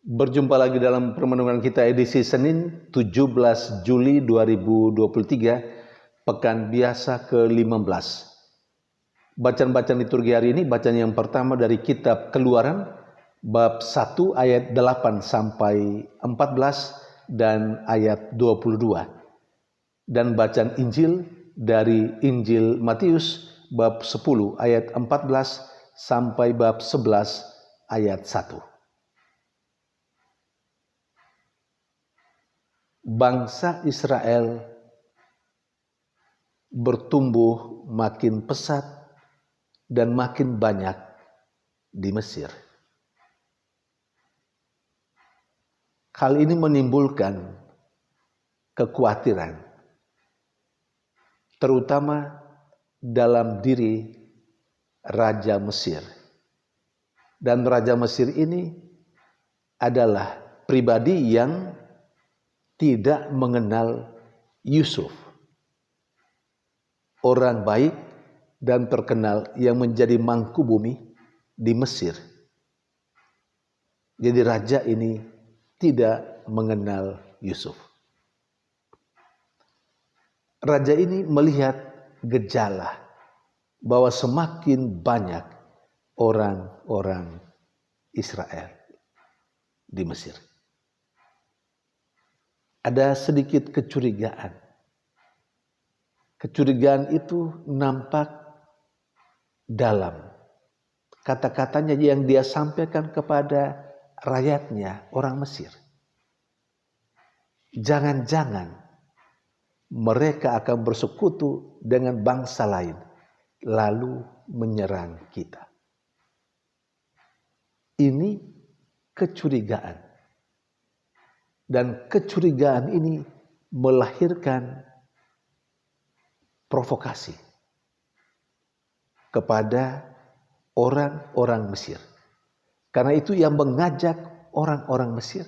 Berjumpa lagi dalam permenungan kita edisi Senin 17 Juli 2023, Pekan Biasa ke-15. Bacaan-bacaan liturgi hari ini, bacaan yang pertama dari kitab Keluaran, bab 1 ayat 8 sampai 14 dan ayat 22. Dan bacaan Injil dari Injil Matius, bab 10 ayat 14 sampai bab 11 ayat 1. Bangsa Israel bertumbuh makin pesat dan makin banyak di Mesir. Hal ini menimbulkan kekhawatiran, terutama dalam diri Raja Mesir. Dan Raja Mesir ini adalah pribadi yang tidak mengenal Yusuf, orang baik dan terkenal yang menjadi mangkubumi di Mesir. Jadi raja ini tidak mengenal Yusuf. Raja ini melihat gejala bahwa semakin banyak orang-orang Israel di Mesir. Ada sedikit kecurigaan. Kecurigaan itu nampak dalam kata-katanya yang dia sampaikan kepada rakyatnya, orang Mesir. Jangan-jangan mereka akan bersekutu dengan bangsa lain, lalu menyerang kita. Ini kecurigaan. Dan kecurigaan ini melahirkan provokasi kepada orang-orang Mesir. Karena itu ia mengajak orang-orang Mesir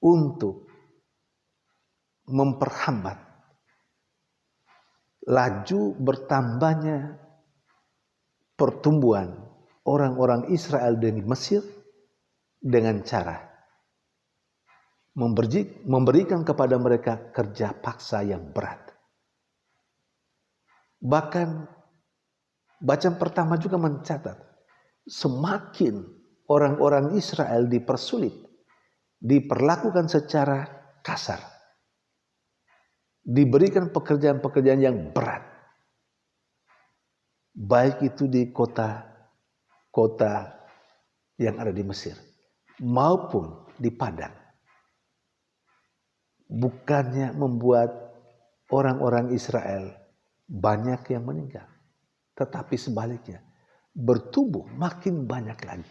untuk memperhambat laju bertambahnya pertumbuhan orang-orang Israel di Mesir dengan cara memberikan kepada mereka kerja paksa yang berat. Bahkan bacaan pertama juga mencatat, semakin orang-orang Israel dipersulit, diperlakukan secara kasar, diberikan pekerjaan-pekerjaan yang berat, baik itu di kota yang ada di Mesir maupun di Padang. Bukannya membuat orang-orang Israel banyak yang meninggal, tetapi sebaliknya bertumbuh makin banyak lagi.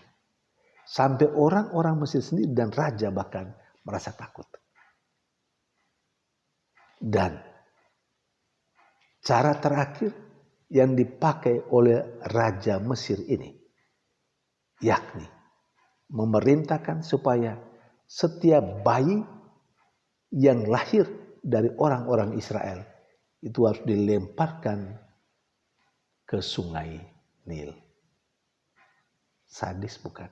Sampai orang-orang Mesir sendiri dan raja bahkan merasa takut. Dan cara terakhir yang dipakai oleh Raja Mesir ini, yakni memerintahkan supaya setiap bayi yang lahir dari orang-orang Israel itu harus dilemparkan ke sungai Nil. Sadis bukan?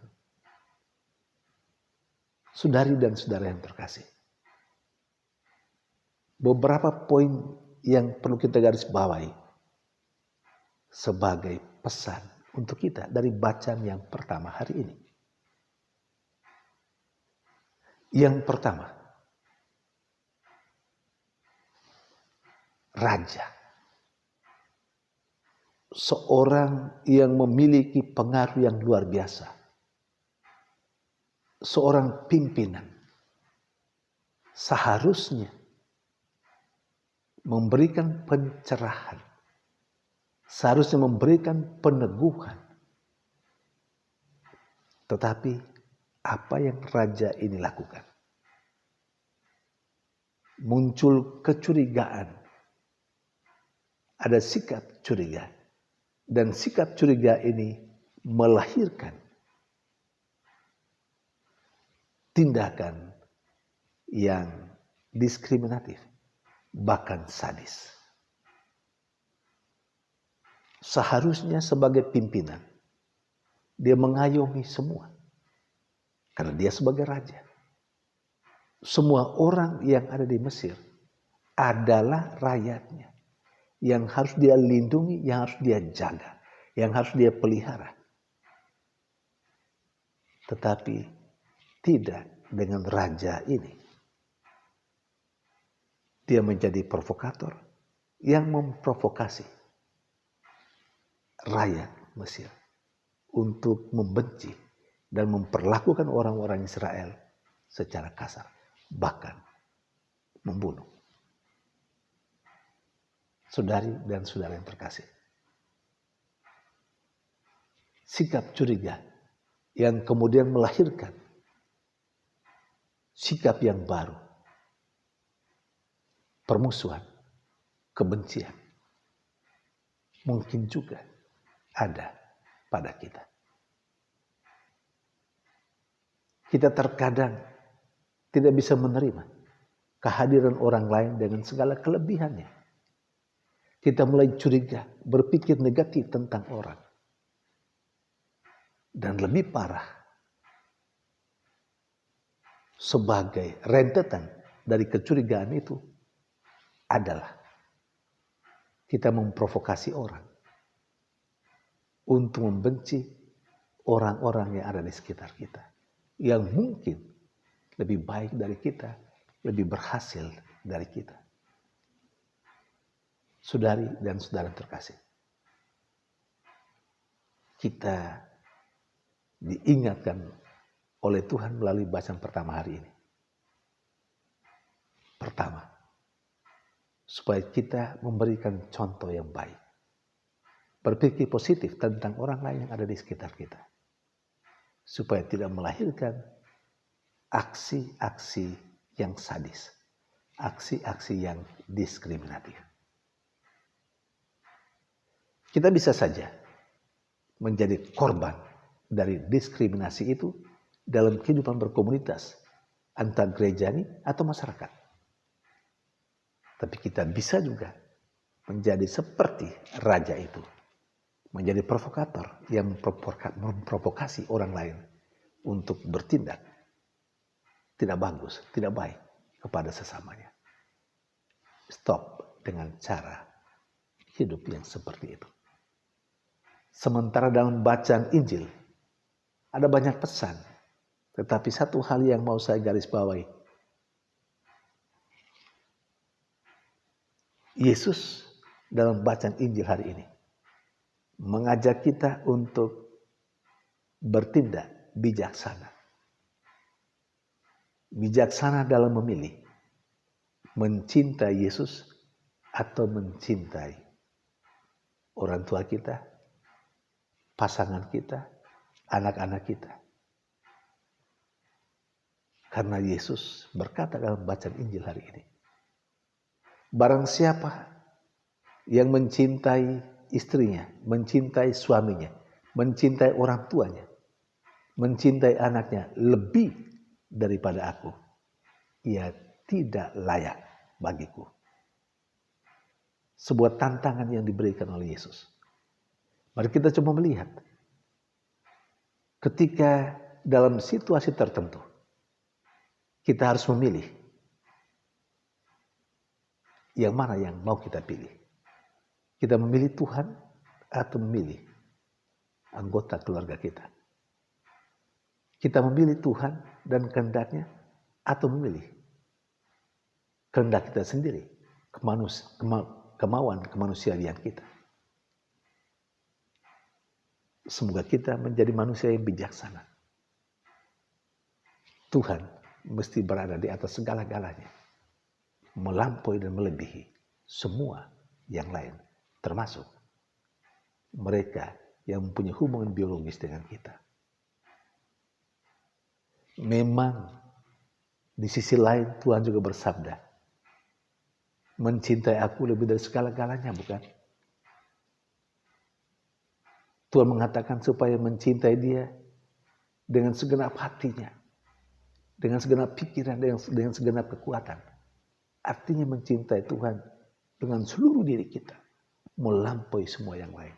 Saudari dan saudara yang terkasih, beberapa poin yang perlu kita garis bawahi sebagai pesan untuk kita dari bacaan yang pertama hari ini. Yang pertama, raja, seorang yang memiliki pengaruh yang luar biasa, seorang pimpinan, seharusnya memberikan pencerahan, seharusnya memberikan peneguhan. Tetapi apa yang raja ini lakukan? Muncul kecurigaan. Ada sikap curiga. Dan sikap curiga ini melahirkan tindakan yang diskriminatif, bahkan sadis. Seharusnya sebagai pimpinan, dia mengayomi semua. Karena dia sebagai raja. Semua orang yang ada di Mesir adalah rakyatnya. Yang harus dia lindungi, yang harus dia jaga, yang harus dia pelihara. Tetapi tidak dengan raja ini. Dia menjadi provokator yang memprovokasi rakyat Mesir untuk membenci dan memperlakukan orang-orang Israel secara kasar, bahkan membunuh. Saudari dan saudara yang terkasih, sikap curiga yang kemudian melahirkan sikap yang baru, permusuhan, kebencian, mungkin juga ada pada kita. Kita terkadang tidak bisa menerima kehadiran orang lain dengan segala kelebihannya. Kita mulai curiga, berpikir negatif tentang orang. Dan lebih parah, sebagai rentetan dari kecurigaan itu adalah kita memprovokasi orang untuk membenci orang-orang yang ada di sekitar kita, yang mungkin lebih baik dari kita, lebih berhasil dari kita. Saudari dan saudara terkasih, kita diingatkan oleh Tuhan melalui bacaan pertama hari ini. Pertama, supaya kita memberikan contoh yang baik. Berpikir positif tentang orang lain yang ada di sekitar kita. Supaya tidak melahirkan aksi-aksi yang sadis. Aksi-aksi yang diskriminatif. Kita bisa saja menjadi korban dari diskriminasi itu dalam kehidupan berkomunitas antar gereja ini atau masyarakat. Tapi kita bisa juga menjadi seperti raja itu. Menjadi provokator yang memprovokasi orang lain untuk bertindak tidak bagus, tidak baik kepada sesamanya. Stop dengan cara hidup yang seperti itu. Sementara dalam bacaan Injil ada banyak pesan. Tetapi satu hal yang mau saya garis bawahi. Yesus dalam bacaan Injil hari ini mengajak kita untuk bertindak bijaksana. Bijaksana dalam memilih mencintai Yesus atau mencintai orang tua kita, pasangan kita, anak-anak kita. Karena Yesus berkata dalam bacaan Injil hari ini, barang siapa yang mencintai istrinya, mencintai suaminya, mencintai orang tuanya, mencintai anaknya lebih daripada aku, ia tidak layak bagiku. Sebuah tantangan yang diberikan oleh Yesus. Mari kita coba melihat. Ketika dalam situasi tertentu, kita harus memilih. Yang mana yang mau kita pilih? Kita memilih Tuhan atau memilih anggota keluarga kita? Kita memilih Tuhan dan kehendaknya atau memilih kehendak kita sendiri, kemauan kemanusiaan kita. Semoga kita menjadi manusia yang bijaksana. Tuhan mesti berada di atas segala-galanya, melampaui dan melebihi semua yang lain, termasuk mereka yang mempunyai hubungan biologis dengan kita. Memang di sisi lain Tuhan juga bersabda, mencintai aku lebih dari segala-galanya, bukan? Tuhan mengatakan supaya mencintai dia dengan segenap hatinya, dengan segenap pikiran, dengan segenap kekuatan. Artinya mencintai Tuhan dengan seluruh diri kita, melampaui semua yang lain.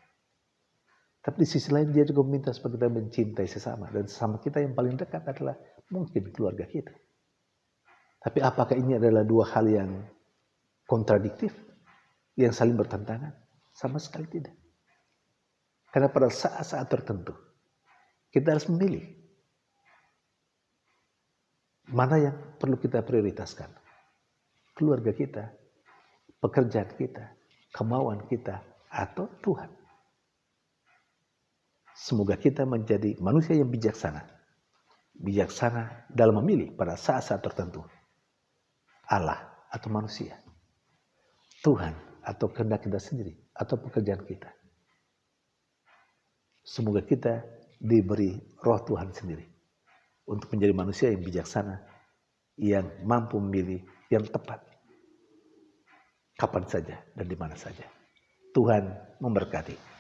Tapi di sisi lain dia juga meminta supaya kita mencintai sesama. Dan sesama kita yang paling dekat adalah Mungkin keluarga kita. Tapi apakah ini adalah dua hal yang kontradiktif? Yang saling bertentangan? Sama sekali tidak. Karena pada saat-saat tertentu, kita harus memilih. Mana yang perlu kita prioritaskan? Keluarga kita, pekerjaan kita, kemauan kita, atau Tuhan? Semoga kita menjadi manusia yang bijaksana. Bijaksana dalam memilih pada saat-saat tertentu. Allah atau manusia. Tuhan atau kehendak kita sendiri. Atau pekerjaan kita. Semoga kita diberi roh Tuhan sendiri. Untuk menjadi manusia yang bijaksana. Yang mampu memilih yang tepat. Kapan saja dan di mana saja. Tuhan memberkati.